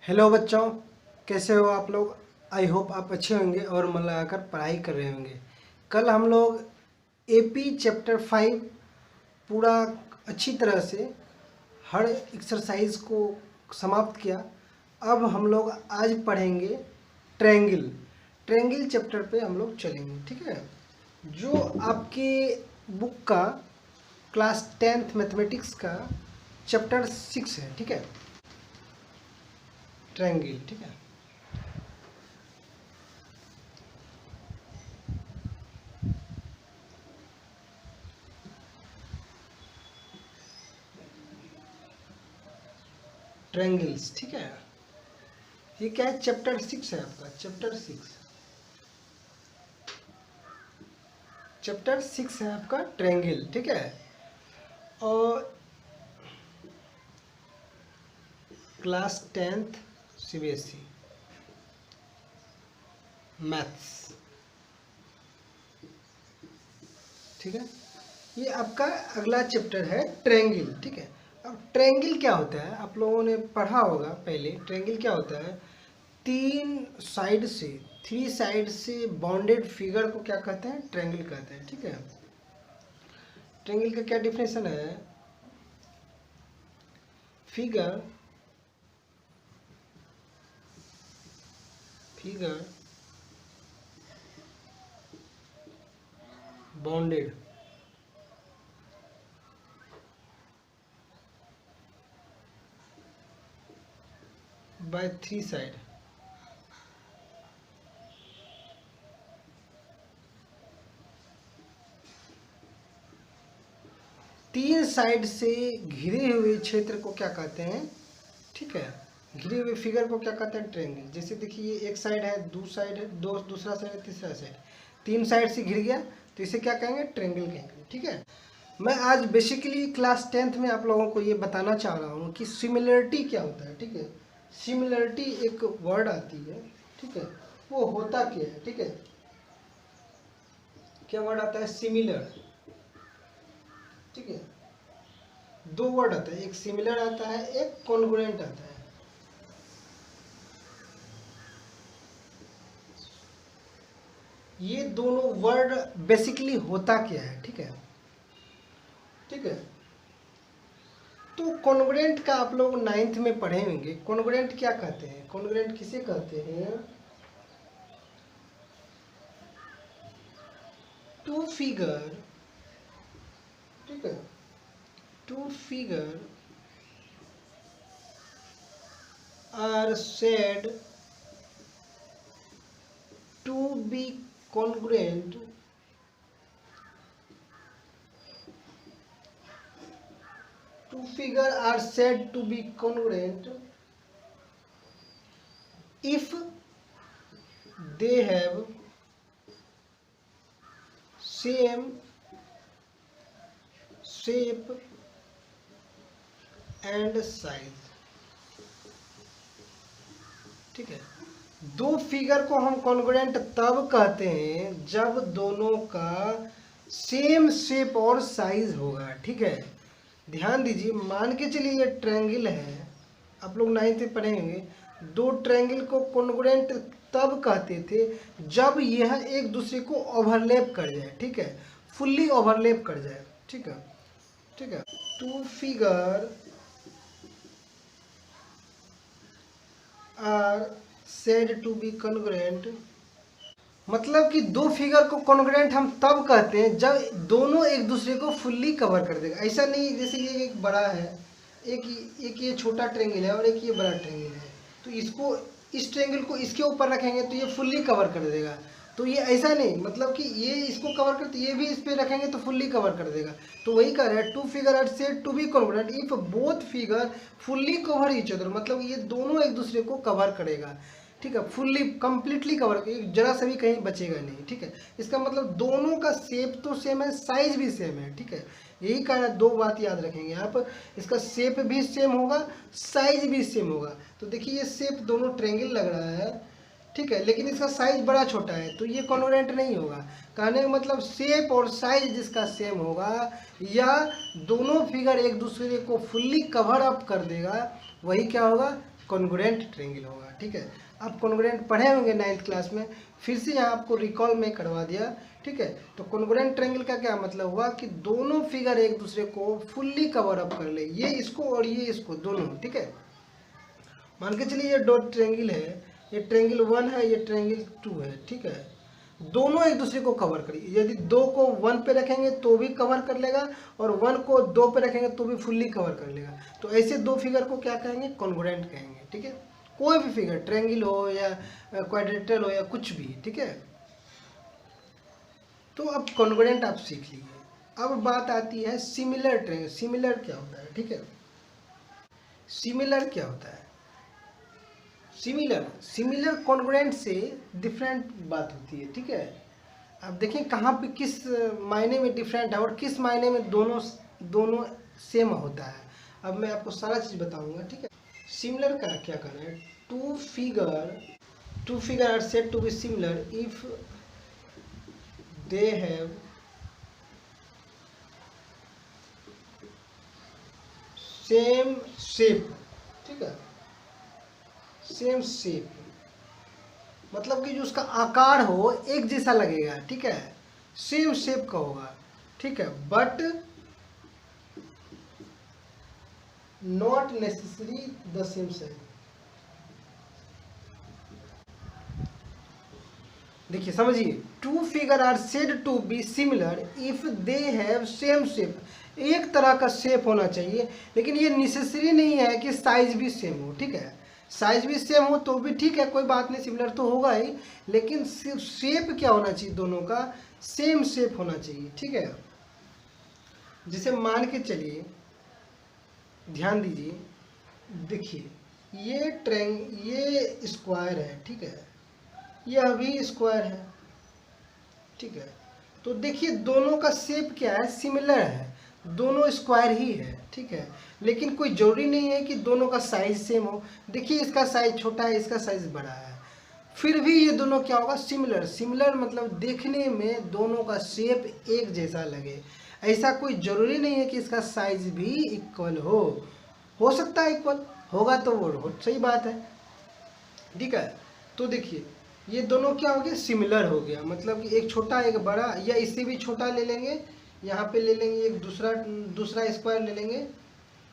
Hello बच्चों, कैसे हो आप लोग। आई होप आप अच्छे होंगे और मन लगाकर पढ़ाई कर रहे होंगे। कल हम लोग एपी चैप्टर 5 पूरा अच्छी तरह से हर एक्सरसाइज को समाप्त किया। अब हम लोग आज पढ़ेंगे ट्रायंगल। ट्रायंगल चैप्टर पे हम लोग चलेंगे, ठीक है। जो आपके बुक का क्लास 10th मैथमेटिक्स का चैप्टर 6 है, ठीक है, ट्रायंगल, ठीक है। ट्रायंगल्स, ठीक है। ये क्या है, चैप्टर 6 है आपका, चैप्टर 6। चैप्टर 6 है आपका ट्रायंगल, ठीक है। और क्लास 10th सीबीएसई मैथ्स, ठीक है। ये आपका अगला चैप्टर है ट्रायंगल, ठीक है। अब ट्रायंगल क्या होता है, आप लोगों ने पढ़ा होगा पहले। ट्रायंगल क्या होता है, थ्री साइड से बाउंडेड फिगर को क्या कहते हैं, ट्रायंगल कहते हैं, ठीक है। ट्रायंगल का क्या डिफिनेशन है, figure bounded by three side. तीन साइड से घिरे हुए क्षेत्र को क्या कहते हैं, ठीक है। घिरे हुए फिगर को क्या कहते हैं, ट्रायंगल। जैसे देखिए, ये एक साइड है, दूसरा साइड है, तीसरा साइड। तीन साइड से घिर गया तो इसे क्या कहेंगे, ट्रायंगल कहेंगे, ठीक है। मैं आज बेसिकली क्लास 10th में आप लोगों को ये बताना चाह रहा हूँ कि सिमिलरिटी क्या होता है, ठीक है। सिमिलरिटी एक वर्ड आती है, ठीक है। वो होता क्या है, ठीक है। क्या वर्ड आता है, सिमिलर, ठीक है। दो वर्ड आता है, एक सिमिलर आता है, एक कॉन्ग्रुएंट आता है। ये दोनों वर्ड बेसिकली होता क्या है, ठीक है, ठीक है। तो कॉन्ग्रुएंट का आप लोग 9th में पढ़े होंगे। कॉन्ग्रुएंट क्या कहते हैं, कॉन्ग्रुएंट किसे कहते हैं, टू फिगर, ठीक है, two figure are said to be congruent two figures are said to be congruent if they have same shape and size, ठीक है। दो फिगर को हम कॉन्ग्रुएंट तब कहते हैं जब दोनों का सेम शेप और साइज होगा, ठीक है। ध्यान दीजिए, मान के चलिए ये ट्रायंगल है, आप लोग 9th में पढ़ेंगे। दो ट्रायंगल को कॉन्ग्रुएंट तब कहते थे जब यह एक दूसरे को ओवरलैप कर जाए, ठीक है, फुल्ली ओवरलैप कर जाए, ठीक है, ठीक है। Two figure are said to be congruent, मतलब कि दो फिगर को कॉन्ग्रुएंट हम तब कहते हैं जब दोनों एक दूसरे को फुल्ली कवर कर देगा। ऐसा नहीं जैसे ये एक बड़ा है, एक ये छोटा ट्रायंगल है और एक ये बड़ा ट्रायंगल है, तो इसको, इस ट्रायंगल को इसके ऊपर रखेंगे तो ये फुल्ली कवर कर देगा। तो ये ऐसा नहीं, मतलब कि ये इसको कवर करते, ये भी इस पे रखेंगे तो फुल्ली कवर कर देगा। तो वही कह रहा है, two figure are said to be congruent if both figure fully cover each other, मतलब ये दोनों एक दूसरे को कवर करेगा, ठीक है, फुल्ली कंप्लीटली कवर, जरा सा भी कहीं बचेगा नहीं, ठीक है। इसका मतलब दोनों का शेप तो सेम है, साइज भी सेम है, ठीक है। यही कारण है, दो बात याद रखेंगे आप, इसका शेप भी सेम होगा, साइज भी सेम होगा। तो देखिए, ये शेप दोनों ट्रायंगल लग रहा है, ठीक है, लेकिन इसका साइज बड़ा छोटा है, तो ये कॉन्ग्रुएंट नहीं होगा। कहने का मतलब शेप और साइज जिसका सेम होगा या दोनों फिगर एक दूसरे को फुल्ली कवर अप कर देगा, वही क्या होगा, कॉन्ग्रुएंट ट्रायंगल होगा। ठीक है, आप कॉन्ग्रुएंट पढ़े होंगे 9th क्लास में, फिर से यहाँ आपको रिकॉल में करवा दिया। ठीक है, तो कॉन्ग्रुएंट ट्रायंगल का क्या मतलब हुआ कि दोनों फिगर एक दूसरे को फुल्ली कवर अप कर ले, ये इसको और ये इसको दोनों। ठीक है, मान के चलिए ये डॉट ट्रायंगल है, ये ट्रायंगल 1 है, ये ट्रायंगल 2 है। ठीक है, दोनों एक दूसरे को कवर करिए, यदि 2 को 1 पे रखेंगे तो भी कवर कर लेगा, और 1 को 2 पे रखेंगे तो भी फुल्ली कवर कर लेगा। तो ऐसे दो फिगर को क्या कहेंगे? कॉन्ग्रुएंट कहेंगे। ठीक है, कोई भी फिगर, ट्रायंगल हो या क्वाड्रिलेटरल हो या कुछ भी। ठीक है, तो अब कॉन्ग्रुएंट आप सीख लीजिए। अब बात आती है सिमिलर ट्रायंगल। सिमिलर क्या होता है? ठीक है, सिमिलर क्या होता है? सिमिलर कॉन्ग्रुएंट से डिफरेंट बात होती है। ठीक है, अब देखें कहाँ पे किस मायने में डिफरेंट है और किस मायने में दोनों सेम होता है। अब मैं आपको सारा चीज़ बताऊंगा। ठीक है, सिमिलर का क्या करना है? Two figure are said to be similar if they have same shape. ठीक है, सेम शेप मतलब कि जो उसका आकार हो एक जैसा लगेगा। ठीक है, सेम शेप का होगा। ठीक है, but not necessary the same size. देखिए समझिए, two figure are said to be similar if they have same shape. एक तरह का शेप होना चाहिए, लेकिन ये नेसेसरी नहीं है कि साइज भी सेम हो। ठीक है, साइज भी सेम हो तो भी ठीक है, कोई बात नहीं, सिमिलर तो होगा ही, लेकिन सिर्फ शेप क्या होना चाहिए? दोनों का सेम शेप होना चाहिए। ठीक है, जैसे मान के चलिए, ध्यान दीजिए, देखिए ये स्क्वायर है। ठीक है, यह भी स्क्वायर है। ठीक है, तो देखिए दोनों का शेप क्या है? सिमिलर है, दोनों स्क्वायर ही है। ठीक है, लेकिन कोई जरूरी नहीं है कि दोनों का साइज सेम हो। देखिए इसका साइज छोटा है, इसका साइज बड़ा है, फिर भी ये दोनों क्या होगा? सिमिलर। सिमिलर मतलब देखने में दोनों का शेप एक जैसा लगे। ऐसा कोई जरूरी नहीं है कि इसका साइज भी इक्वल हो सकता है इक्वल, होगा तो वो सही बात है। ठीक है, तो देखिए ये दोनों क्या हो गया? सिमिलर हो गया, मतलब कि एक छोटा एक बड़ा, या इससे भी छोटा ले लेंगे, यहाँ पे ले लेंगे एक दूसरा स्क्वायर ले लेंगे।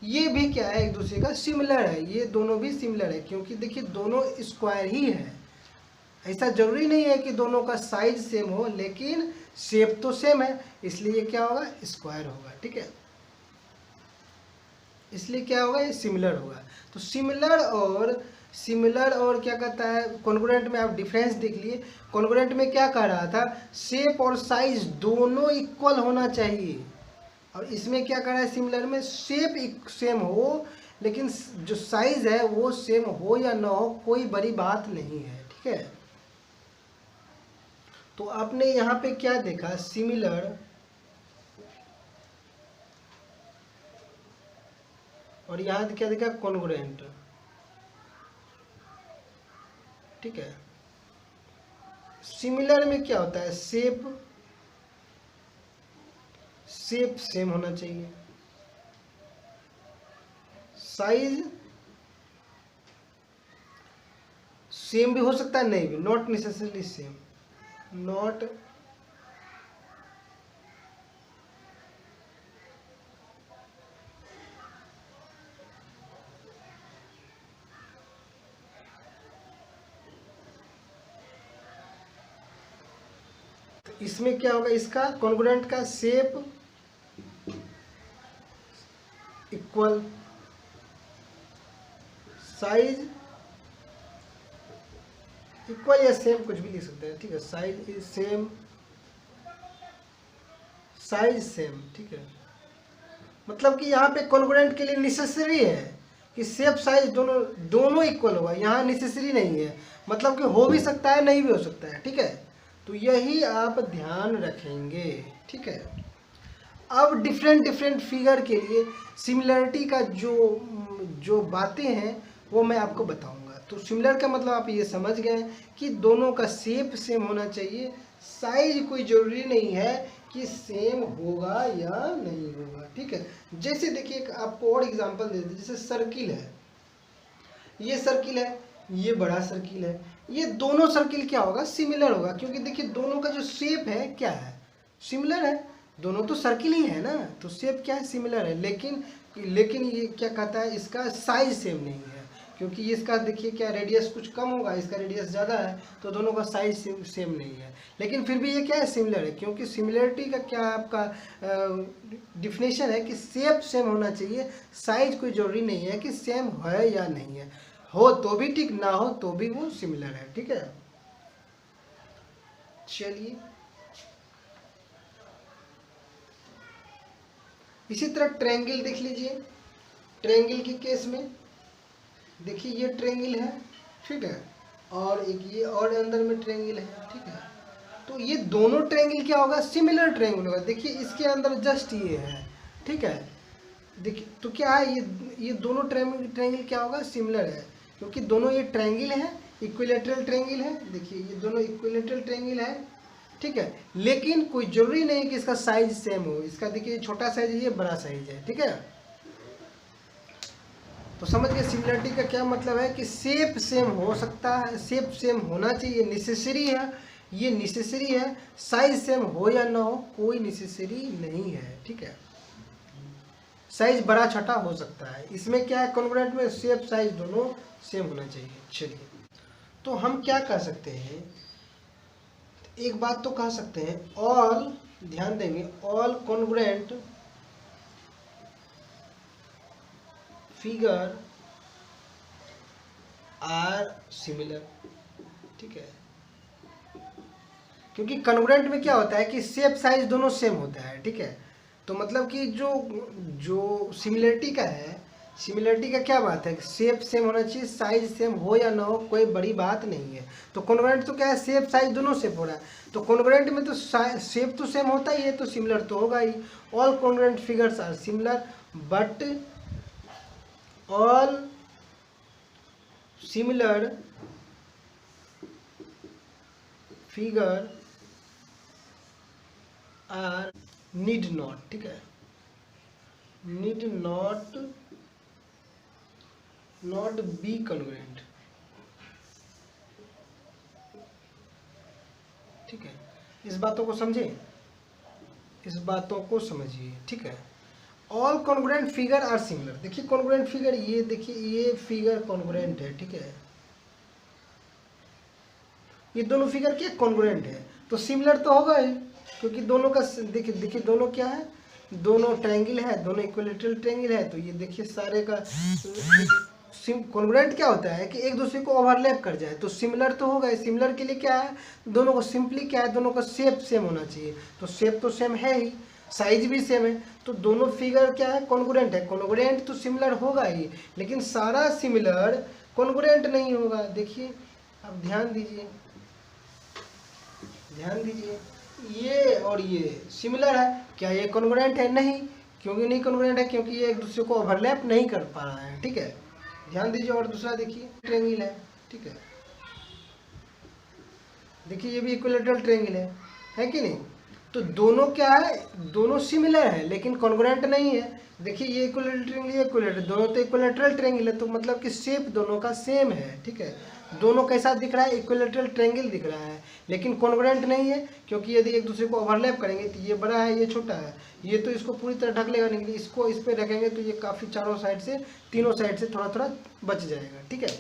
ये भी क्या है? एक दूसरे का सिमिलर है, ये दोनों भी सिमिलर है, क्योंकि देखिए दोनों स्क्वायर ही है। ऐसा जरूरी नहीं है कि दोनों का साइज सेम हो, लेकिन शेप तो सेम है, इसलिए क्या होगा? स्क्वायर होगा। ठीक है, इसलिए क्या होगा? ये सिमिलर होगा। तो सिमिलर और क्या कहता है कॉन्ग्रुएंट में, आप डिफरेंस देख लिए। कॉन्ग्रुएंट में क्या कह रहा था? शेप और साइज दोनों इक्वल होना चाहिए, और इसमें क्या कह रहा है? सिमिलर में शेप सेम हो, लेकिन जो साइज है वो सेम हो या ना हो कोई बड़ी बात नहीं है। ठीक है, तो आपने यहाँ पे क्या देखा? सिमिलर, और यहाँ क्या देखा? कॉन्ग्रुएंट। ठीक है, सिमिलर में क्या होता है? शेप सेम होना चाहिए, साइज सेम भी हो सकता है, नहीं भी, नॉट नेसेसरली सेम, नॉट इसमें क्या होगा? इसका कॉन्ग्रुएंट का शेप इक्वल, साइज इक्वल या सेम, कुछ भी लिख सकते हैं। ठीक है, size is same, size same. ठीक है, मतलब कि यहाँ पे कॉन्ग्रुएंट के लिए नेसेसरी है कि शेप साइज दोनों इक्वल होगा, यहाँ नेसेसरी नहीं है, मतलब कि हो भी सकता है नहीं भी हो सकता है। ठीक है, तो यही आप ध्यान रखेंगे। ठीक है, अब डिफरेंट फिगर के लिए सिमिलरिटी का जो बातें हैं वो मैं आपको बताऊंगा। तो सिमिलर का मतलब आप ये समझ गए कि दोनों का शेप सेम होना चाहिए, साइज कोई ज़रूरी नहीं है कि सेम होगा या नहीं होगा। ठीक है, जैसे देखिए एक आपको और एग्जांपल दे दें, जैसे सर्किल है, ये सर्किल है, ये बड़ा सर्किल है, ये दोनों सर्किल क्या होगा, सिमिलर होगा, क्योंकि देखिए दोनों का जो शेप है क्या है, सिमिलर है, दोनों तो सर्किल ही है ना, तो शेप क्या है, सिमिलर है। लेकिन ये क्या कहता है, इसका साइज सेम नहीं है, क्योंकि इसका देखिए क्या रेडियस कुछ कम होगा, इसका रेडियस ज़्यादा है, तो दोनों का साइज सेम नहीं है। लेकिन फिर भी ये क्या है, सिमिलर है, क्योंकि सिमिलरिटी का क्या आपका डिफिनेशन है कि शेप सेम होना चाहिए, साइज कोई जरूरी नहीं है कि सेम है या नहीं है, हो तो भी ठीक, ना हो तो भी वो सिमिलर है, ठीक है। चलिए इसी तरह ट्रायंगल देख लीजिए। ट्रायंगल के केस में देखिए ये ट्रायंगल है, ठीक है, और एक ये और अंदर में ट्रायंगल है, ठीक है, तो ये दोनों ट्रायंगल क्या होगा, सिमिलर ट्रायंगल होगा। देखिए इसके अंदर जस्ट ये है, ठीक है, देखिए तो क्या है, ये दोनों ट्रायंगल क्या होगा, सिमिलर है, क्योंकि दोनों ये ट्रायंगल है, इक्विलैटरल ट्रायंगल है। देखिए ये दोनों इक्विलैटरल ट्रायंगल है, ठीक है, लेकिन कोई जरूरी नहीं कि इसका साइज सेम हो। इसका देखिए छोटा साइज है, ये बड़ा साइज है, ठीक है। तो समझ गए सिमिलरिटी का क्या मतलब है कि शेप सेम हो सकता है, शेप सेम होना चाहिए, नेसेसरी है, ये नेसेसरी है। साइज सेम हो या ना हो कोई नेसेसरी नहीं है, ठीक है। साइज बड़ा छोटा हो सकता है, इसमें क्या है, कॉन्ग्रुएंट में शेप साइज दोनों सेम होना चाहिए। चलिए तो हम क्या कह सकते हैं, एक बात तो कह सकते हैं, ऑल, ध्यान देंगे, all congruent figure are similar, ठीक है, क्योंकि कॉन्ग्रुएंट में क्या होता है कि शेप साइज दोनों सेम होता है, ठीक है। तो मतलब कि जो सिमिलरिटी का है, सिमिलरिटी का क्या बात है, शेप सेम होना चाहिए, साइज सेम हो या ना हो कोई बड़ी बात नहीं है। तो कॉन्ग्रुएंट तो क्या है, शेप साइज दोनों सेम हो रहा है, तो कॉन्ग्रुएंट में तो शेप तो सेम होता ही है, तो सिमिलर तो होगा ही। All congruent figures are similar but all similar figure are need not, ठीक है, नीड नॉट बी कॉन्ग्रुएंट, ठीक है। इस बातों को समझे, इस बातों को समझिए, ठीक है। All congruent figure are similar, देखिए कॉन्ग्रुएंट फिगर, ये देखिए ये फिगर कॉन्ग्रुएंट है, ठीक है, ये दोनों फिगर क्या कॉन्ग्रुएंट है, तो सिमिलर तो होगा ही, क्योंकि दोनों का देखिए दोनों क्या है, दोनों ट्रायंगल है, दोनों इक्विलैटरल ट्रायंगल है, तो ये देखिए सारे का कॉन्ग्रुएंट क्या होता है कि एक दूसरे को ओवरलैप कर जाए, तो सिमिलर तो होगा। सिमिलर के लिए क्या है, दोनों को सिंपली क्या है, दोनों का शेप सेम होना चाहिए, तो शेप तो सेम है ही, साइज भी सेम है, तो दोनों फिगर क्या है, कॉन्ग्रुएंट है। कॉन्ग्रुएंट तो सिमिलर होगा ही, लेकिन सारा सिमिलर कॉन्ग्रुएंट नहीं होगा। देखिए अब ध्यान दीजिए, ध्यान दीजिए, ये और ये सिमिलर है, क्या ये कॉन्ग्रुएंट है, नहीं, क्योंकि नहीं कॉन्ग्रुएंट है, क्योंकि ये एक दूसरे को ओवरलैप नहीं कर पा रहा है, ठीक है। ध्यान दीजिए, और दूसरा देखिए ट्रायंगल है, ठीक है, देखिए ये भी इक्विलैटरल ट्रायंगल है कि नहीं, तो दोनों क्या है, दोनों सिमिलर है लेकिन कॉन्ग्रुएंट नहीं है। देखिए ये इक्विलैटरल ट्रायंगल, ये इक्विलैटरल, दोनों तो इक्विलैटरल ट्रायंगल है, तो मतलब कि शेप दोनों का सेम है, ठीक है, दोनों कैसा दिख रहा है, इक्विलैटरल ट्रायंगल दिख रहा है, लेकिन कॉन्ग्रुएंट नहीं है, क्योंकि यदि एक दूसरे को ओवरलैप करेंगे तो ये बड़ा है, ये छोटा है, ये तो इसको पूरी तरह ढक लेगा नहीं, इसको इस पर रखेंगे तो ये काफ़ी चारों साइड से, तीनों साइड से थोड़ा थोड़ा बच जाएगा, ठीक है।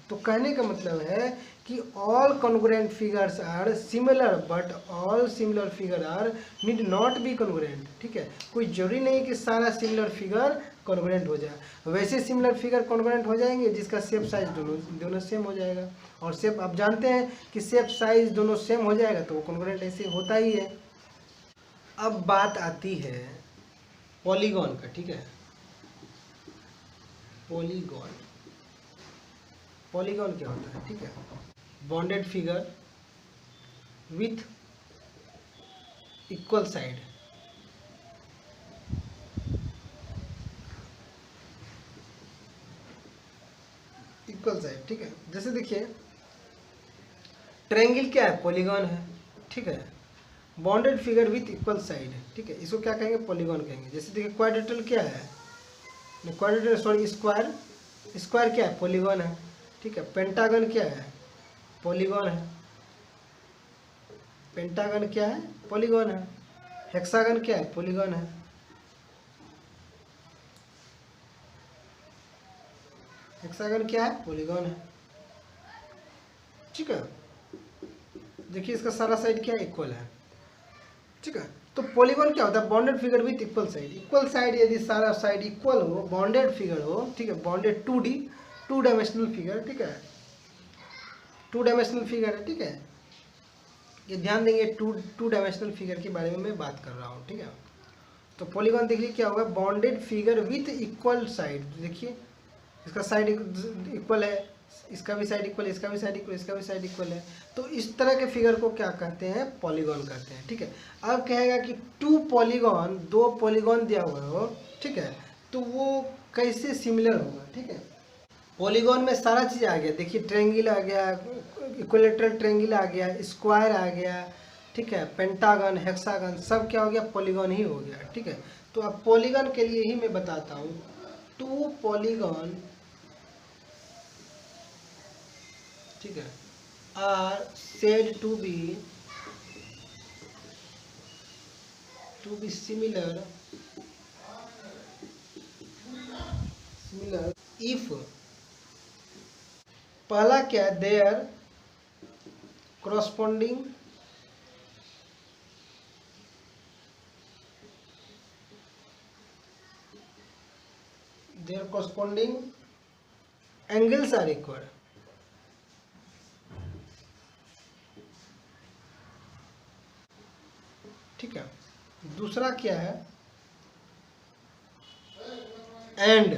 तो कहने का मतलब है कि all congruent figures are similar but all similar figure are need not be congruent, ठीक है, कोई जरूरी नहीं कि सारा सिमिलर फिगर कॉन्ग्रुएंट हो जाए। वैसे सिमिलर फिगर कॉन्ग्रुएंट हो जाएंगे जिसका शेप साइज दोनों सेम हो जाएगा, और शेप आप जानते हैं कि शेप साइज दोनों सेम हो जाएगा तो वो कॉन्ग्रुएंट ऐसे होता ही है। अब बात आती है पॉलीगॉन का, ठीक है, पॉलीगॉन, पॉलीगॉन क्या होता है, ठीक है, bonded figure with equal side, equal side, ठीक है। जैसे देखिए ट्रायंगल क्या है, पॉलीगॉन है, ठीक है, bonded figure with equal side, ठीक है, इसको क्या कहेंगे, पॉलीगॉन कहेंगे। जैसे देखिए क्वाड्रेटल क्या है, क्वाड्रेटल सॉरी स्क्वायर स्क्वायर क्या है? पॉलीगॉन है, ठीक है। पेंटागन क्या है? पॉलीगॉन है। पेंटागन क्या है? पॉलीगॉन है। हेक्सागन क्या है? पॉलीगॉन है। हेक्सागन क्या है? पॉलीगॉन है, ठीक है। देखिए इसका सारा साइड क्या है? इक्वल है, ठीक है। तो पॉलीगॉन क्या होता है? Bonded figure with equal side. Equal side यदि सारा साइड इक्वल हो, बॉन्डेड फिगर हो, ठीक है, बॉन्डेड 2D, 2 डायमेंशनल फिगर, ठीक है, 2 डायमेंशनल फिगर है, ठीक है। ये ध्यान देंगे, टू डायमेंशनल फिगर के बारे में मैं बात कर रहा हूँ, ठीक है। तो पॉलीगॉन देखिए क्या होगा? Bonded figure with equal side. देखिए इसका साइड इक्वल है, इसका भी साइड इक्वल है, इसका भी साइड इक्वल, इसका भी साइड इक्वल है। तो इस तरह के फिगर को क्या कहते हैं? पॉलीगॉन कहते हैं, ठीक है। अब कहेगा कि 2 पॉलीगॉन, 2 पॉलीगॉन दिया हुआ हो, ठीक है, तो वो कैसे सिमिलर होगा, ठीक है। पॉलीगॉन में सारा चीज़ आ गया। देखिए ट्रायंगल आ गया, इक्विलेटरल ट्रायंगल आ गया, स्क्वायर आ गया, ठीक है, पेंटागन, हेक्सागन, सब क्या हो गया? पॉलीगॉन ही हो गया, ठीक है। तो अब पॉलीगॉन के लिए ही मैं बताता हूँ। 2 पॉलीगॉन, ठीक है, are said to be similar if, पहला क्या है? Their corresponding angles are equal, ठीक है। दूसरा क्या है? एंड,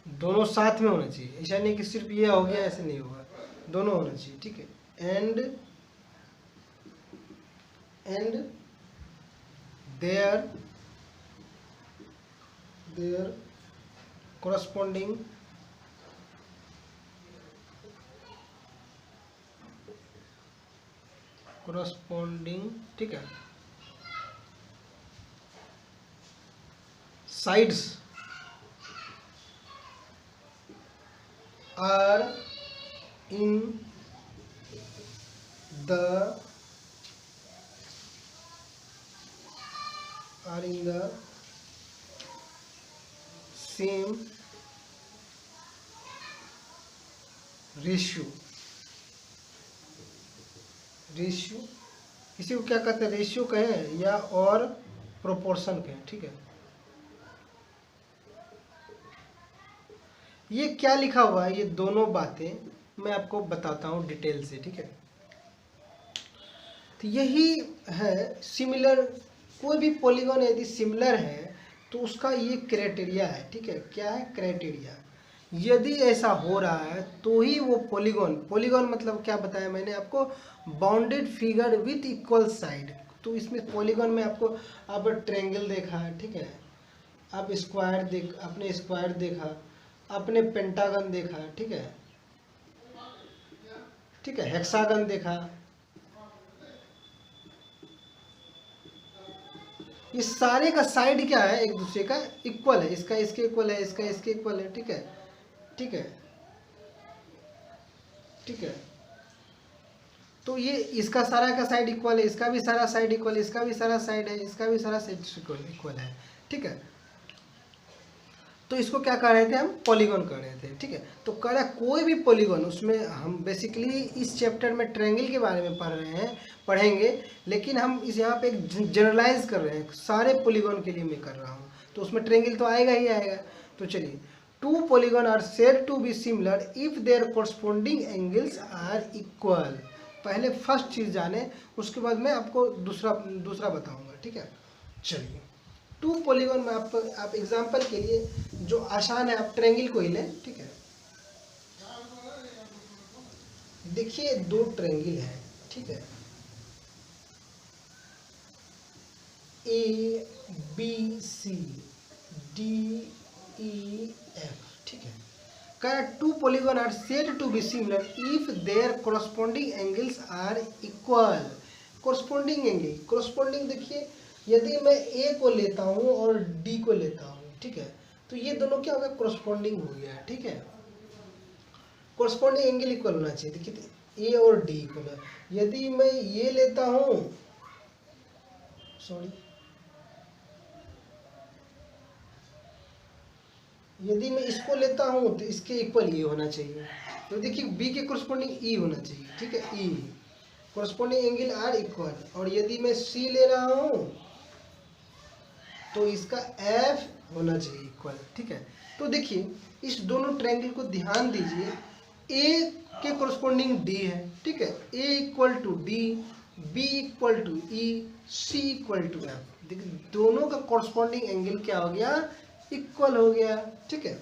दोनों साथ में होना चाहिए। ऐसा नहीं कि सिर्फ ये हो गया, ऐसे नहीं होगा, दोनों होना चाहिए, ठीक है। एंड देयर corresponding ठीक है, sides are in the same ratio. इसी को क्या कहते हैं? रेशियो कहें या और प्रोपोर्शन कहें, ठीक है। ये क्या लिखा हुआ है? ये दोनों बातें मैं आपको बताता हूँ डिटेल से, ठीक है। तो यही है सिमिलर। कोई भी पॉलीगॉन यदि सिमिलर है तो उसका ये क्राइटेरिया है, ठीक है। क्या है? क्राइटेरिया। यदि ऐसा हो रहा है तो ही वो पॉलीगॉन मतलब क्या बताया मैंने आपको? Bounded figure with equal side. तो इसमें पॉलीगॉन में आपको अब ट्रायंगल देखा है, ठीक है, अब आपने स्क्वायर देखा, आपने पेंटागन देखा, ठीक है, ठीक है, हेक्सागन देखा। इस सारे का साइड क्या है? एक दूसरे का इक्वल है। इसका इसके इक्वल है, इसका इसके इक्वल है, ठीक है, ठीक है, ठीक है। तो ये इसका सारा का साइड इक्वल है, इसका भी सारा साइड इक्वल है, इसका भी सारा साइड है, इसका भी सारा साइड इक्वल है, ठीक है। तो इसको क्या कर रहे थे? हम पॉलीगॉन कर रहे थे, ठीक है। तो कह रहा कोई भी पॉलीगॉन, उसमें हम बेसिकली इस चैप्टर में ट्रायंगल के बारे में पढ़ेंगे, लेकिन हम इस यहाँ पे एक जनरलाइज कर रहे हैं, सारे पॉलीगॉन के लिए मैं कर रहा हूँ, तो उसमें ट्रायंगल तो आएगा ही आएगा। तो चलिए, 2 polygon are said to be similar if their corresponding angles are equal. पहले फर्स्ट चीज़ जाने, उसके बाद मैं आपको दूसरा बताऊँगा, ठीक है। चलिए, 2 पॉलीगॉन में आप एग्जांपल के लिए जो आसान है, आप ट्रायंगल को ही लें, ठीक है। देखिए 2 ट्रायंगल है, ठीक है, A B C D E F, ठीक है। कह 2 polygon are said to be similar if their corresponding angles are equal. Corresponding देखिए, यदि मैं ए को लेता हूँ और डी को लेता हूँ, ठीक है, तो ये दोनों क्या होगा, कोरस्पॉन्डिंग हो गया, ठीक है। कोरस्पॉन्डिंग एंगल इक्वल होना चाहिए। देखिए ए और डी इक्वल है। यदि मैं ये लेता हूं, सॉरी, यदि मैं इसको लेता हूं तो इसके इक्वल ये होना चाहिए। तो देखिए बी के कोरस्पॉन्डिंग ई होना चाहिए, ठीक है, ई कोरस्पॉन्डिंग एंगल आर इक्वल। और यदि मैं सी ले रहा हूं तो इसका एफ होना चाहिए इक्वल, ठीक है। तो देखिए इस दोनों ट्रायंगल को ध्यान दीजिए, ए के कोरस्पॉन्डिंग डी है, ठीक है, A equal to D, B equal to E, C equal to F. देखिए दोनों का कोरस्पॉन्डिंग एंगल क्या हो गया, इक्वल हो गया, ठीक है।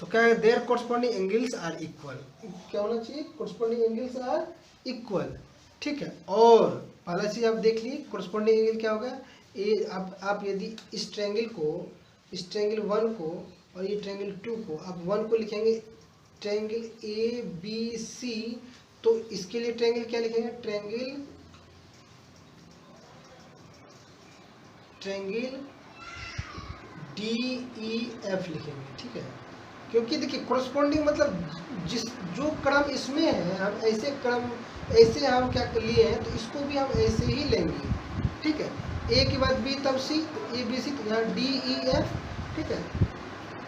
तो क्या है, their corresponding angles are equal. क्या होना चाहिए, कोरस्पॉन्डिंग एंगल्स आर इक्वल, ठीक है। और पहला चीज आप देख ली, कोरस्पॉन्डिंग एंगल क्या होगा, ए आप यदि इस ट्रायंगल को, इस ट्रायंगल 1 को और ये ट्रायंगल 2 को, आप 1 को लिखेंगे ट्रायंगल ए बी सी, तो इसके लिए ट्रायंगल क्या लिखेंगे, ट्रायंगल डी ई एफ लिखेंगे, ठीक है। क्योंकि देखिए कोरस्पॉन्डिंग मतलब जिस जो क्रम इसमें है, हम ऐसे क्रम, ऐसे हम क्या लिए हैं तो इसको भी हम ऐसे ही लेंगे, ठीक है। ए के बाद बी तब सी, ए बी सी, तो यहाँ डी ई एफ, ठीक है।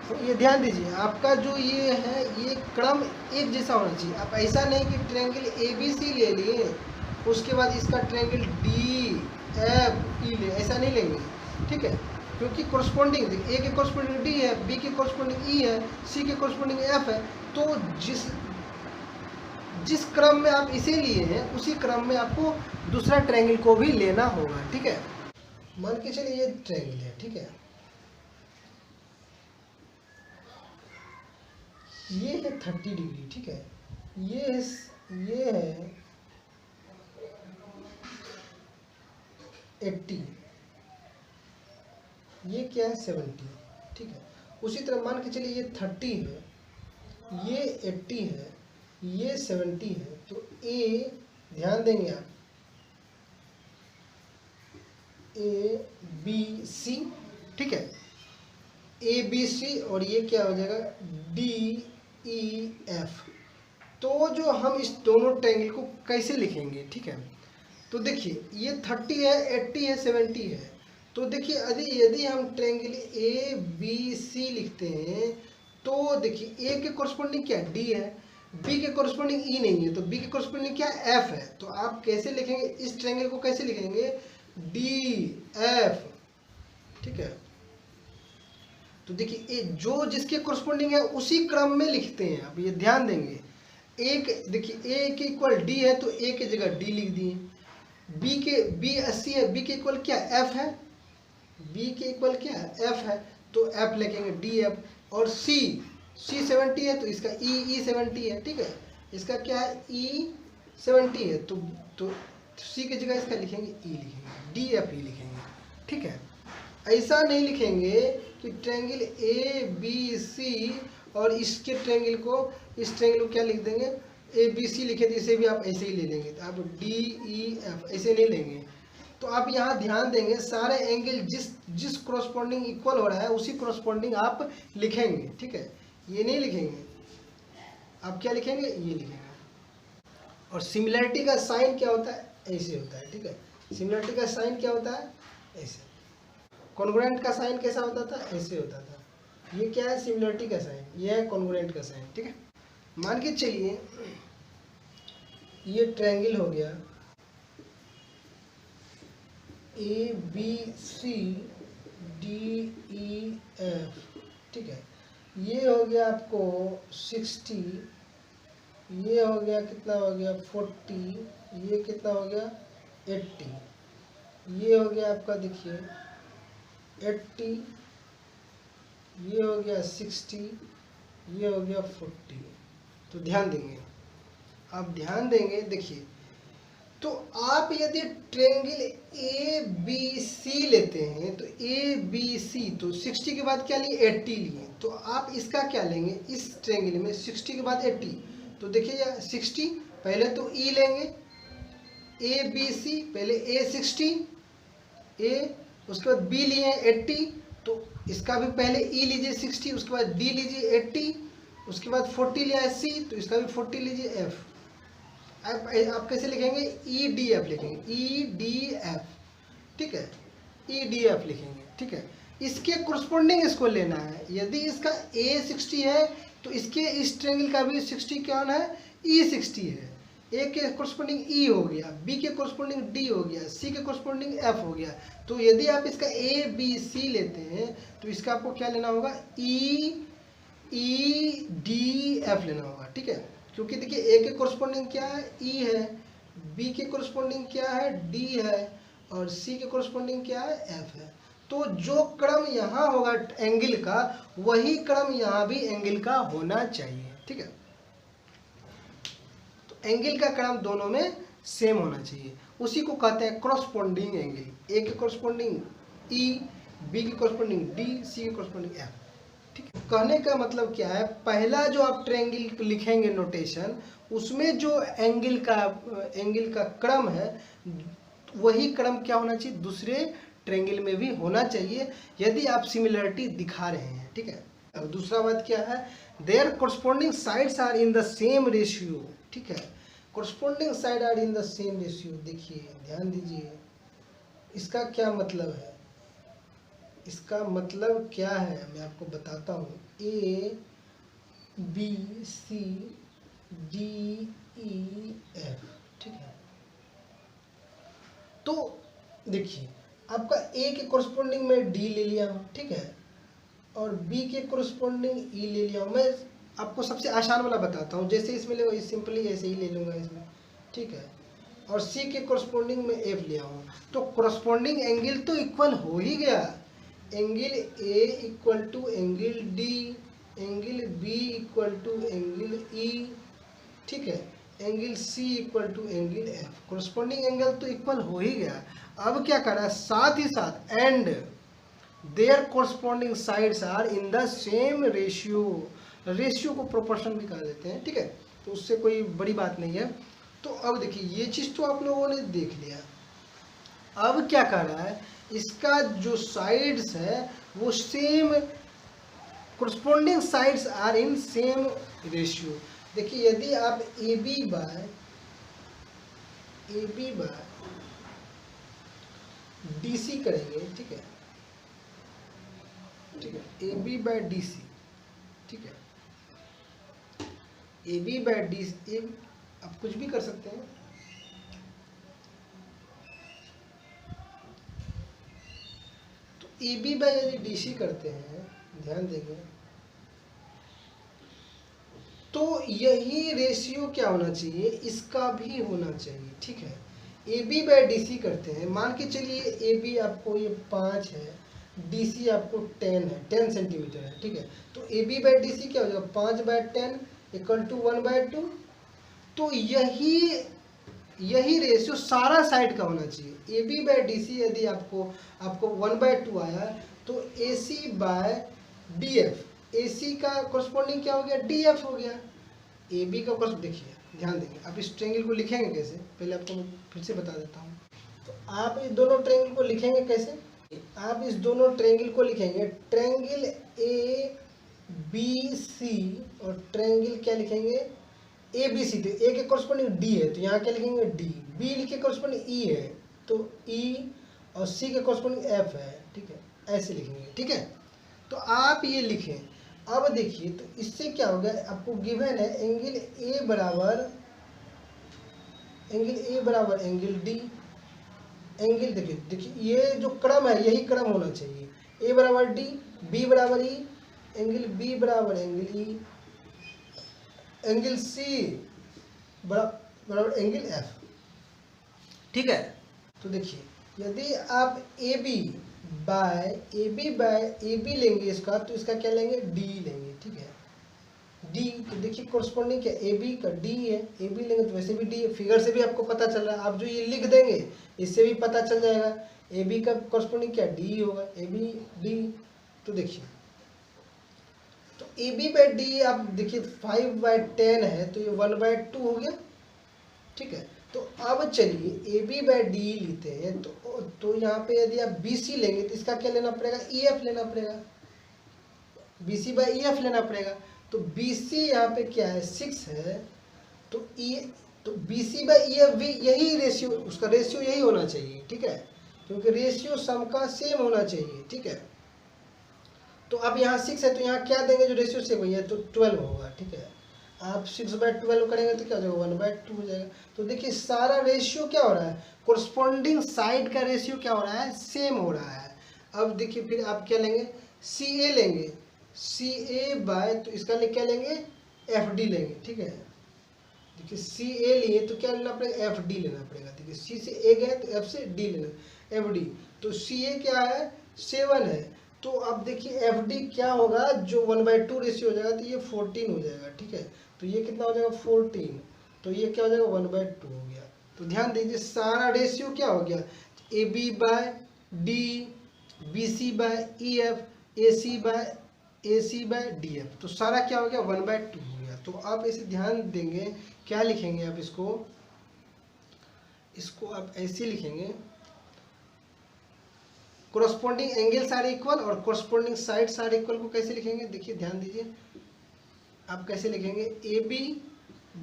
तो ये ध्यान दीजिए, आपका जो ये है ये क्रम एक जैसा होना चाहिए। आप ऐसा नहीं कि ट्रायंगल ए बी सी ले लिए उसके बाद इसका ट्रायंगल डी एफ ई ले, ऐसा नहीं लेंगे, ठीक है। क्योंकि कोरस्पॉन्डिंग ए के कोरस्पॉन्डिंग डी है, बी के कोरस्पॉन्डिंग ई है, सी के कोरस्पॉन्डिंग एफ है। तो जिस क्रम में आप इसे लिए हैं उसी क्रम में आपको दूसरा ट्रायंगल को भी लेना होगा, ठीक है। मान के चलिए ये ट्रायंगल है, ठीक है, ये है 30 डिग्री, ठीक है, ये है 80, ये क्या है 70, ठीक है। उसी तरह मान के चलिए ये 30 है, ये 80 है, ये 70 है। तो ए, ध्यान देंगे आप, ए बी सी, ठीक है, ए बी सी, और ये क्या हो जाएगा डी ई एफ। तो जो हम इस दोनों ट्रायंगल को कैसे लिखेंगे, ठीक है। तो देखिए ये 30 है, 80 है, 70 है। तो देखिए यदि हम ट्रायंगल ए बी सी लिखते हैं तो देखिए ए के कोरस्पॉन्डिंग क्या डी है, बी के कोरस्पॉन्डिंग ई नहीं है, तो बी के कोरस्पॉन्डिंग क्या एफ है। तो आप कैसे लिखेंगे, इस ट्रायंगल को कैसे लिखेंगे, डी एफ, ठीक है। तो देखिए जो जिसके कोरस्पॉन्डिंग है उसी क्रम में लिखते हैं। आप ये ध्यान देंगे, एक देखिए ए के इक्वल डी है तो ए की जगह डी लिख दिए, बी 80 है, बी के इक्वल क्या एफ है, बी के इक्वल क्या है एफ है, तो एफ लिखेंगे डी एफ। और सी 70 है तो इसका ई 70 है, ठीक है, इसका क्या है ई 70 है, तो सी की जगह इसका लिखेंगे ई लिखेंगे, डी एफ ई लिखेंगे, ठीक है। ऐसा नहीं लिखेंगे कि ट्रायंगल ए बी सी और इसके ट्रायंगल को, इस ट्रायंगल को क्या लिख देंगे, ए बी सी लिखे तो इसे भी आप ऐसे ही ले लेंगे, तो आप डी ई एफ ऐसे नहीं लेंगे। तो आप यहाँ ध्यान देंगे, सारे एंगल जिस कोरस्पॉन्डिंग इक्वल हो रहा है उसी कोरस्पॉन्डिंग आप लिखेंगे, ठीक है। ये नहीं लिखेंगे, आप क्या लिखेंगे, ये लिखेंगे। और सिमिलरिटी का साइन क्या होता है, ऐसे होता है, ठीक है। सिमिलरिटी का साइन क्या होता है, ऐसे। कॉन्ग्रुएंट का साइन कैसा होता था, ऐसे होता था। ये क्या है, सिमिलरिटी का साइन, ये है कॉन्ग्रुएंट का साइन, ठीक है। मान के चलिए ये ट्रायंगल हो गया A B C D E F, ठीक है। ये हो गया आपको 60, ये हो गया कितना हो गया 40, ये कितना हो गया 80, ये हो गया आपका देखिए 80, ये हो गया 60, ये हो गया 40। तो ध्यान देंगे, आप ध्यान देंगे, देखिए तो आप यदि ट्रायंगल ए बी सी लेते हैं तो ए बी सी, तो 60 के बाद क्या लिए 80 लिए, तो आप इसका क्या लेंगे, इस ट्रायंगल में 60 के बाद 80, तो देखिए 60 पहले तो ई लेंगे, ए बी सी पहले ए 60 ए, उसके बाद बी लिए 80, तो इसका भी पहले ई लीजिए 60, उसके बाद डी लीजिए 80, उसके बाद 40 लिया सी, तो इसका भी 40 लीजिए एफ। आप कैसे लिखेंगे? ई डी एफ लिखेंगे, ई डी एफ, ठीक है, ई डी एफ लिखेंगे, ठीक है। इसके कोरस्पोंडिंग इसको लेना है। यदि इसका ए 60 है तो इसके इस ट्रायंगल का भी 60 कौन है? ई 60 है। ए के कोरस्पोंडिंग ई हो गया, बी के कोरस्पोंडिंग डी हो गया, सी के कोरस्पोंडिंग एफ हो गया। तो यदि आप इसका ए बी सी लेते हैं तो इसका आपको क्या लेना होगा? ई डी एफ लेना होगा, ठीक है। क्योंकि देखिए ए के कोरस्पोंडिंग क्या है? ई है, बी के कोरस्पोंडिंग क्या है? डी है, और सी के कोरस्पोंडिंग क्या है? एफ है। तो जो क्रम यहाँ होगा एंगल का, वही क्रम यहाँ भी एंगल का होना चाहिए, ठीक है। तो एंगल का क्रम दोनों में सेम होना चाहिए, उसी को कहते हैं कोरस्पोंडिंग एंगल। ए के कोरस्पोंडिंग ई, बी के कोरस्पोंडिंग डी, सी के कोरस्पोंडिंग एफ, ठीक है। कहने का मतलब क्या है? पहला जो आप ट्रायंगल लिखेंगे नोटेशन, उसमें जो एंगल का क्रम है, वही क्रम क्या होना चाहिए? दूसरे ट्रायंगल में भी होना चाहिए, यदि आप सिमिलरिटी दिखा रहे हैं, ठीक है। अब दूसरा बात क्या है? Their corresponding sides are in the same ratio, ठीक है। Corresponding side are in the same ratio, देखिए ध्यान दीजिए, इसका क्या मतलब है? इसका मतलब क्या है मैं आपको बताता हूँ। A B C D E F, ठीक है। तो देखिए आपका ए के कोरस्पोंडिंग में डी ले लिया हूँ, ठीक है, और बी के कोरस्पोंडिंग ई ले लिया हूँ। मैं आपको सबसे आसान वाला बताता हूँ, जैसे इसमें ले सिंपली ऐसे ही ले लूँगा इसमें, ठीक है, और सी के कोरस्पोंडिंग में एफ लिया हूँ। तो कोरस्पोंडिंग एंगल तो इक्वल हो ही गया। Angle A equal to angle D, angle B equal to angle E, ठीक है, angle C equal to angle F. Corresponding angle तो इक्वल हो ही गया। अब क्या करना है? साथ ही साथ and their corresponding sides are in the same ratio. Ratio को प्रोपोर्शन भी कह देते हैं, ठीक है, तो उससे कोई बड़ी बात नहीं है। तो अब देखिए ये चीज़ तो आप लोगों ने देख लिया। अब क्या कर रहा है? इसका जो साइड्स है वो same, corresponding sides are in same ratio. देखिए यदि आप A B by D C करेंगे, ठीक है, ठीक है, A B by D C, ठीक है, A B by D C, आप कुछ भी कर सकते हैं। तो ए बी बाय यदि डी सी करते हैं, ध्यान देंगे, तो यही रेशियो क्या होना चाहिए? इसका भी होना चाहिए, ठीक है। A B by D C करते हैं, मान के चलिए ए बी आपको ये 5 है, डी सी आपको 10 है, 10 सेंटीमीटर है, ठीक है। तो A B by D C क्या हो जाएगा? 5/10 इक्वल टू 1/2। तो यही रेशियो सारा साइड का होना चाहिए। A B by D C यदि आपको 1/2 आया, तो A C by D F, A C का कोरस्पोंडिंग क्या हो गया? डी एफ हो गया। ए बी का कोर्स देखिए, ध्यान देंगे। आप इस ट्रायंगल को लिखेंगे कैसे? पहले आपको मैं फिर से बता देता हूँ। तो आप इस दोनों ट्रायंगल को लिखेंगे कैसे? आप इस दोनों ट्रायंगल को लिखेंगे, ट्रायंगल ए बी सी, और ट्रायंगल क्या लिखेंगे? A B C. तो ए के कोरस्पोंडिंग डी है, तो यहाँ क्या लिखेंगे? डी। बी के कोरस्पोंडिंग ई है, तो ई, और सी के कोरस्पोंडिंग एफ है, ठीक है, ऐसे लिखेंगे, ठीक है। तो आप ये लिखें। अब देखिए तो इससे क्या होगा? आपको गिवन है एंगल ए बराबर एंगल डी। एंगल देखिए ये जो क्रम है यही क्रम होना चाहिए। ए बराबर डी, बी बराबर ई, एंगल बी बराबर एंगल ई, एंगल सी बराबर एंगल एफ, ठीक है। तो देखिए यदि आप A B by A B लेंगे इसका, तो इसका क्या लेंगे? डी लेंगे, ठीक है, डी। तो देखिए कोरस्पोंडिंग क्या? ए बी का डी है, ए बी लेंगे तो वैसे भी डी है, फिगर से भी आपको पता चल रहा है। आप जो ये लिख देंगे इससे भी पता चल जाएगा। ए बी का कोरस्पोंडिंग क्या? डी होगा, ए बी डी। तो देखिए तो ए बी बाय डी आप देखिए 5/10 है, तो ये 1/2 हो गया, ठीक है। तो अब चलिए ए बी बाय डी लेते हैं, तो यहाँ पे यदि आप बी सी लेंगे तो इसका क्या लेना पड़ेगा? ई एफ लेना पड़ेगा। BC बाई EF लेना पड़ेगा। तो BC यहाँ पे क्या है 6 है, तो BC बाई EF भी यही रेशियो, उसका रेशियो यही होना चाहिए, ठीक है, क्योंकि रेशियो सम का सेम होना चाहिए, ठीक है। तो अब यहाँ 6 है तो यहाँ क्या देंगे जो रेशियो सेम है, तो 12 होगा, ठीक है। आप 6/12 करेंगे तो क्या हो जाएगा 1/2 हो जाएगा। तो देखिए सारा रेशियो क्या हो रहा है, कोरस्पॉन्डिंग साइड का रेशियो क्या हो रहा है, सेम हो रहा है। अब देखिए फिर आप क्या लेंगे, CA लेंगे, CA बाय, तो इसका लिए क्या लेंगे, FD लेंगे, ठीक है। देखिए CA लिए तो क्या लेना पड़ेगा, FD लेना पड़ेगा। देखिए C से A गए तो F से D लेना, FD। तो CA क्या है 7 है, तो अब देखिए FD क्या होगा, जो 1/2 रेशियो हो जाएगा तो ये 14 हो जाएगा, ठीक है। तो ये कितना हो जाएगा 14, तो ये क्या हो जाएगा 1/2 हो गया। तो ध्यान दीजिए सारा रेशियो क्या हो गया, AB by D, BC by EF, AC by DF, तो सारा क्या हो गया 1/2 हो गया। तो आप इसे ध्यान देंगे, क्या लिखेंगे आप इसको आप ऐसे लिखेंगे, कोरस्पॉन्डिंग एंगल्स आर इक्वल और कोरस्पॉन्डिंग साइड्स आर इक्वल को कैसे लिखेंगे, देखिए ध्यान दीजिए आप कैसे लिखेंगे, AB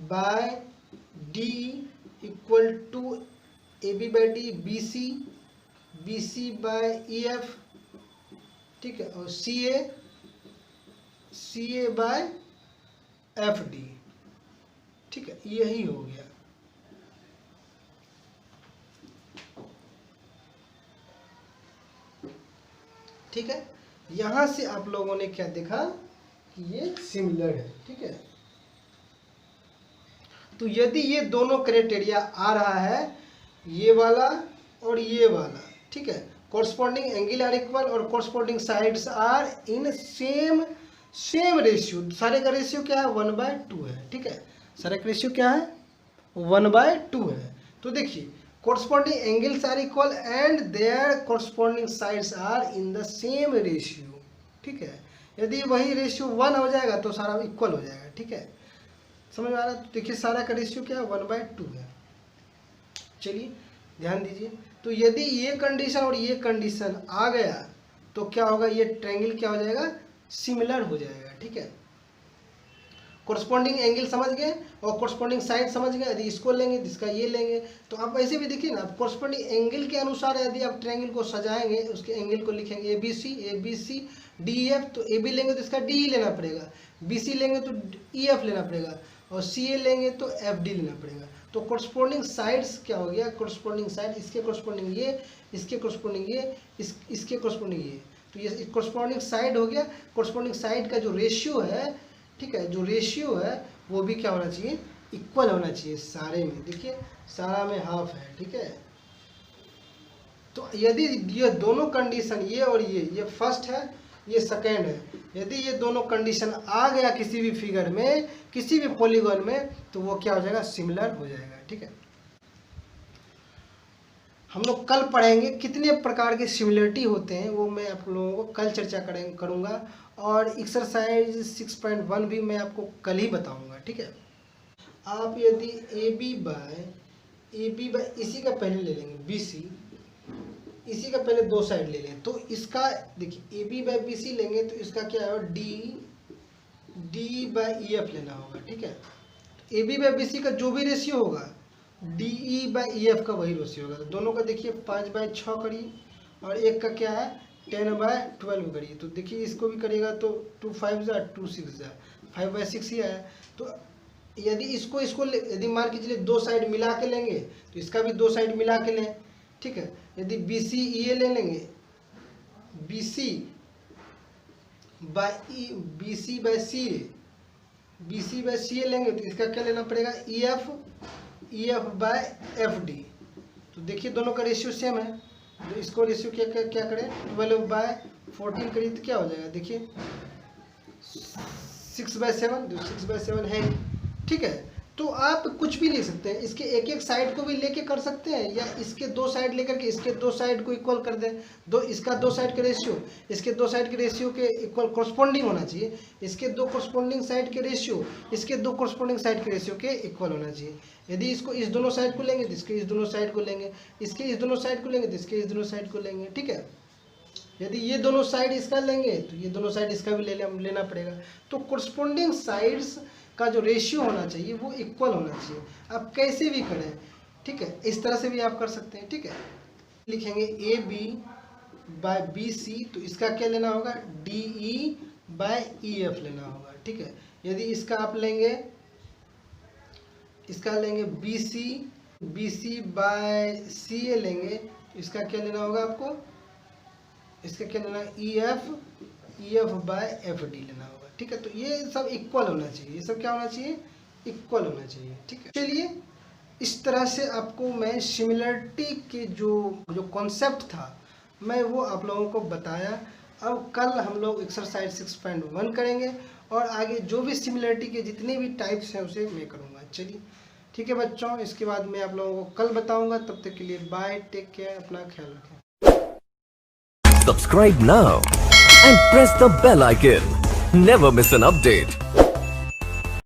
by D equal to AB by D, BC by EF, ठीक है, और CA बाय FD, ठीक है, यही हो गया। ठीक है, यहां से आप लोगों ने क्या देखा कि ये सिमिलर है, ठीक है। तो यदि ये दोनों क्राइटेरिया आ रहा है, ये वाला और ये वाला, ठीक है, कोरस्पॉन्डिंग एंगल आर इक्वल और corresponding sides are in same ratio, सारे का रेशियो क्या है 1/2 है, ठीक है, सारे का रेशियो क्या है 1/2 है। तो देखिए corresponding angles are equal and their corresponding sides are in the same ratio, ठीक है। यदि वही रेशियो 1 हो जाएगा तो सारा इक्वल हो जाएगा, ठीक है, समझ में आ रहा है। तो देखिए सारा का रेशियो क्या है 1/2 है। चलिए ध्यान दीजिए, तो यदि ये कंडीशन और ये कंडीशन आ गया तो क्या होगा, ये ट्रायंगल क्या हो जाएगा, सिमिलर हो जाएगा, ठीक है। कोरस्पॉन्डिंग एंगल समझ गए और कोरस्पॉन्डिंग साइड समझ गए, यदि इसको लेंगे जिसका ये लेंगे, तो आप ऐसे भी देखिए ना, कोरस्पॉन्डिंग एंगल के अनुसार यदि आप ट्रायंगल को सजाएंगे, उसके एंगल को लिखेंगे ABC DEF, तो AB लेंगे तो इसका DE लेना पड़ेगा, BC लेंगे तो EF लेना पड़ेगा, और CA लेंगे तो FD लेना पड़ेगा। तो कोरस्पॉन्डिंग साइड्स क्या हो गया, कोरस्पॉन्डिंग साइड इसके कोरस्पॉन्डिंग ये, इसके कोरस्पॉन्डिंग ये, इसके कोरस्पॉन्डिंग ये, तो ये कोरस्पॉन्डिंग साइड हो गया। कोरस्पॉन्डिंग साइड का जो रेशियो है, ठीक है, जो रेशियो है वो भी क्या होना चाहिए, इक्वल होना चाहिए सारे में। देखिए सारा में हाफ है, ठीक है। तो यदि ये दोनों कंडीशन, ये और ये फर्स्ट है, ये सेकेंड है, यदि ये दोनों कंडीशन आ गया किसी भी फिगर में, किसी भी पॉलीगॉन में, तो वो क्या हो जाएगा, सिमिलर हो जाएगा, ठीक है। हम लोग कल पढ़ेंगे कितने प्रकार के सिमिलरिटी होते हैं, वो मैं आप लोगों को कल चर्चा करूँगा, और एक्सरसाइज 6.1 भी मैं आपको कल ही बताऊंगा, ठीक है। आप यदि AB बाय इसी का पहले ले लेंगे BC, इसी का पहले दो साइड ले लें, तो इसका देखिए AB बाय BC लेंगे तो इसका क्या है D बाय EF लेना होगा, ठीक है। तो AB बाय BC का जो भी रेशियो होगा DE बाय EF का वही रेशियो होगा। तो दोनों का देखिए 5/6 करिए, और एक का क्या है 10/12 करिए। तो देखिए इसको भी करिएगा तो 2 5 2 6 5/6 ही आया। तो यदि इसको यदि मान के चलिए दो साइड मिला के लेंगे तो इसका भी दो साइड मिला के लें, ठीक है। यदि BC EA ले लेंगे, BC बाय CA लेंगे तो इसका क्या लेना पड़ेगा EF बाय FD। तो देखिए दोनों का रेशियो सेम है, तो इसको रेशियो क्या करें 12/14 करिए तो क्या हो जाएगा, देखिए 6/7, जो 6/7 है, ठीक है। तो आप कुछ भी ले सकते हैं, इसके एक एक साइड को भी लेके कर सकते हैं, या इसके दो साइड लेकर के इसके दो साइड को इक्वल कर दें। इसका दो साइड के रेशियो इसके दो साइड के रेशियो के इक्वल कोरस्पॉन्डिंग होना चाहिए, इसके दो कोरस्पॉन्डिंग साइड के रेशियो इसके दो कोरस्पॉन्डिंग साइड के रेशियो के इक्वल होना चाहिए। यदि इसको इस दोनों साइड को लेंगे तो इसके इस दोनों साइड को लेंगे, इसके इस दोनों साइड को लेंगे तो इसके इस दोनों साइड को लेंगे, ठीक है। यदि ये दोनों साइड इसका लेंगे तो ये दोनों साइड इसका भी लेना पड़ेगा। तो कोरस्पोंडिंग साइड्स का जो रेशियो होना चाहिए वो इक्वल होना चाहिए। आप कैसे भी करें, ठीक है, इस तरह से भी आप कर सकते हैं, ठीक है। लिखेंगे A B by B C, तो इसका क्या लेना होगा, D E by E F लेना होगा, ठीक है। यदि इसका आप लेंगे, इसका लेंगे बी सी बाय सी ए लेंगे, तो इसका क्या लेना होगा आपको, इसका क्या लेना, E F by F D लेना होगा, ठीक है। तो ये सब इक्वल होना चाहिए, ये सब क्या होना चाहिए, इक्वल होना चाहिए, ठीक है। चलिए इस तरह से आपको मैं सिमिलरिटी के जो कॉन्सेप्ट था मैं वो आप लोगों को बताया। अब कल हम लोग एक्सरसाइज 6.1 करेंगे और आगे जो भी सिमिलरिटी के जितने भी टाइप्स हैं उसे मैं करूँगा। चलिए ठीक है बच्चों, इसके बाद मैं आप लोगों को कल बताऊँगा। तब तक के लिए बाय, टेक केयर, अपना ख्याल रखें। Subscribe now and press the bell icon. Never miss an update.